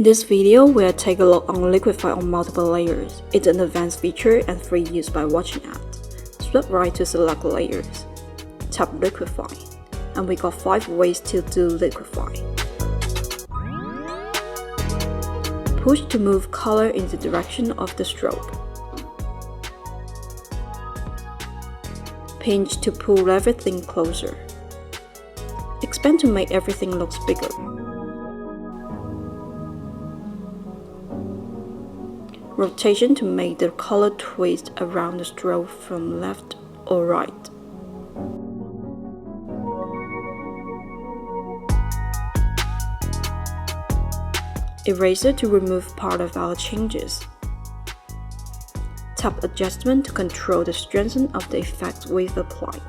In this video, we'll take a look on Liquify on multiple layers. It's an advanced feature and free use by watching ads. Swipe right to select layers. Tap Liquify. And we got 5 ways to do Liquify. Push to move color in the direction of the stroke. Pinch to pull everything closer. Expand to make everything look bigger. Rotation to make the color twist around the stroke from left or right. Eraser to remove part of our changes. Tap Adjustment to control the strength of the effect we've applied.